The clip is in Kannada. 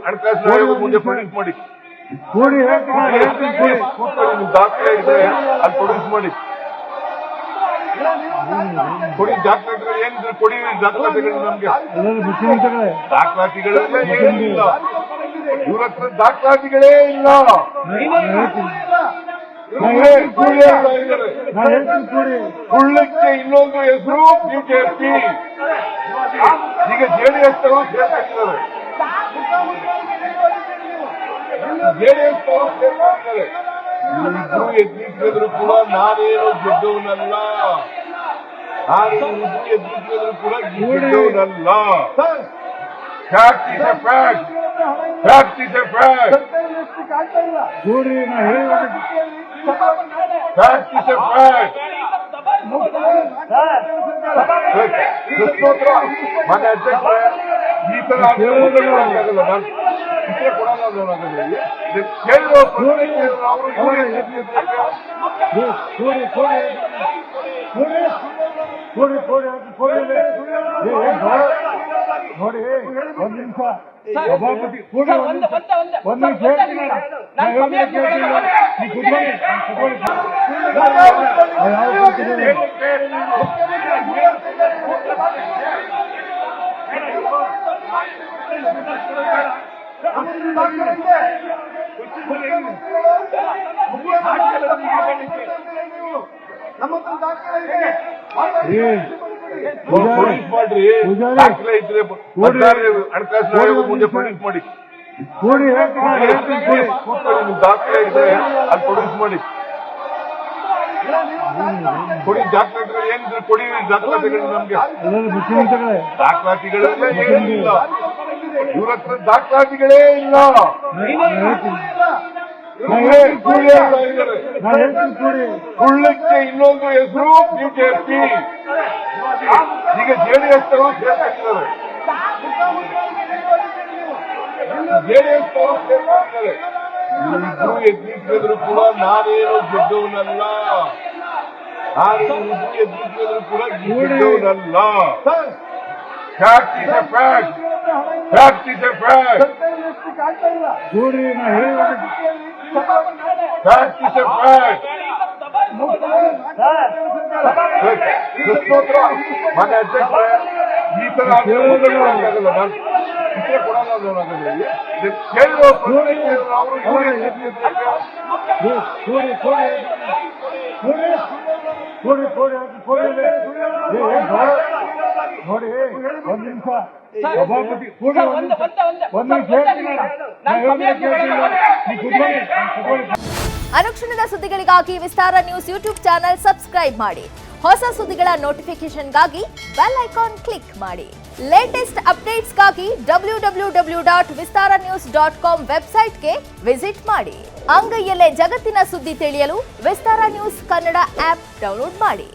ಹಣಕಾಸು ಆಯೋಗ ಮುಂದೆ ಪ್ರೊಡ್ಯೂಸ್ ಮಾಡಿ ದಾಖಲೆ ಇದ್ರೆ ಅದು ಪ್ರೊಡ್ಯೂಸ್ ಮಾಡಿ ಕೊಡಿ. ದಾಖಲಾತಿಗಳು ಏನಿದ್ರೆ ಕೊಡಿ. ದಾಖಲಾತಿಗಳು ನಮ್ಗೆ ದಾಖಲಾತಿಗಳೆಲ್ಲ ಏನಿಲ್ಲ. ಇವ್ರ ಹತ್ರ ದಾಖಲಾತಿಗಳೇ ಇಲ್ಲ. ಸುಳ್ಳಕ್ಕೆ ಇನ್ನೊಂದು ಹೆಸರು ಬಿಜೆಪಿ. ಈಗ ಜೆಡಿಎಸ್ ಅವರು ಸೇರ್ಕೊಂಡಿದ್ದಾರೆ. ಜೆಡಿಎಸ್ ಅವರು ಸೇರ್ಕೊಂಡಿದ್ದಾರೆ. ಇಬ್ರು ಎದ್ದಿದ್ರು ಕೂಡ ನಾನೇನು ಗೆದ್ದವನಲ್ಲ. ನಾನೇನು ಎದ್ದಿದ್ರು ಕೂಡ ಗೆದ್ದವನಲ್ಲ. Fact is a fact. Fact is a fact. Fact is a fact. ಕೃಷ್ಣೋತ್ರ ಮನೆ ಅಧ್ಯಕ್ಷ ಈ ತರ ಆಗಲ್ಲ. ನಾನು ಇತರ ಕೊಡಲ್ಲ. ಕೇಳಿರೋ ನೋಡಿ ಒಂದ್ ನಿಮಿಷ ಸಭಾಪತಿ ಒಂದ್ ನಿಮಿಷ ಪ್ರೊಡ್ಯೂಸ್ ಮಾಡ್ರಿ. ದಾಖಲೆ ಇದ್ರೆ ಹಣಕಾಸು ಆಯೋಗ ಮುಂದೆ ಪ್ರೊಡ್ಯೂಸ್ ಮಾಡಿ ದಾಖಲೆ ಇದ್ರೆ ಅದು ಪ್ರೊಡ್ಯೂಸ್ ಮಾಡಿ ಕೊಡಿ. ದಾಖಲಾತಿಗಳು ಏನಿದ್ರೆ ಕೊಡಿ. ದಾಖಲಾತಿಗಳು ನಮ್ಗೆ ದಾಖಲಾತಿಗಳೆಲ್ಲ ಏನಿಲ್ಲ. ಇವ್ರ ಹತ್ರ ದಾಖಲಾತಿಗಳೇ ಇಲ್ಲ. ಸುಳ್ಳಕ್ಕೆ ಇನ್ನೊಂದು ಹೆಸರು ಬಿಜೆಪಿ. ಈಗ ಜೆಡಿಎಸ್ ಅವರು ಸೇರ್ಕೊಂಡಿದ್ದಾರೆ. ಜೆಡಿಎಸ್ ಅವರು ಸೇರ್ಕೊಂಡಿದ್ದಾರೆ. ಇಬ್ರು ಎದ್ದಿದ್ರು ಕೂಡ ನಾನೇನು ಗೆದ್ದವನಲ್ಲ. ನಾನೇನು ಎದ್ದಿದ್ರು ಕೂಡ ಗೆದ್ದವನಲ್ಲ. Fact is a fact. Fact is a fact. Fact is a fact. ಕೃಷ್ಣೋತ್ರ ಮನೆ ಅಧ್ಯಕ್ಷ ಈ ತರ ಆಗಲ್ಲ. ನಾನು ಇತರ ಕೊಡಲ್ಲ. ಕೇಳಿರೋ ನೋಡಿ ಒಂದ್ ನಿಮಿಷ ಸಭಾಪತಿ ಒಂದ್ ನಿಮಿಷ ಅನುಕ್ಷಣದ ಸುದ್ದಿಗಳಿಗಾಗಿ ವಿಸ್ತಾರ ನ್ಯೂಸ್ ಯೂಟ್ಯೂಬ್ ಚಾನೆಲ್ ಸಬ್ಸ್ಕ್ರೈಬ್ ಮಾಡಿ. ಹೊಸ ಸುದ್ದಿಗಳ ನೋಟಿಫಿಕೇಶನ್ಗಾಗಿ ಬೆಲ್ ಐಕಾನ್ ಕ್ಲಿಕ್ ಮಾಡಿ. ಲೇಟೆಸ್ಟ್ ಅಪ್ಡೇಟ್ಸ್ಗಾಗಿ www.vistaranews.com ವೆಬ್ಸೈಟ್ಗೆ ವಿಸಿಟ್ ಮಾಡಿ. ಅಂಗೈಯಲ್ಲೇ ಜಗತ್ತಿನ ಸುದ್ದಿ ತಿಳಿಯಲು ವಿಸ್ತಾರ ನ್ಯೂಸ್ ಕನ್ನಡ ಆಪ್ ಡೌನ್ಲೋಡ್ ಮಾಡಿ.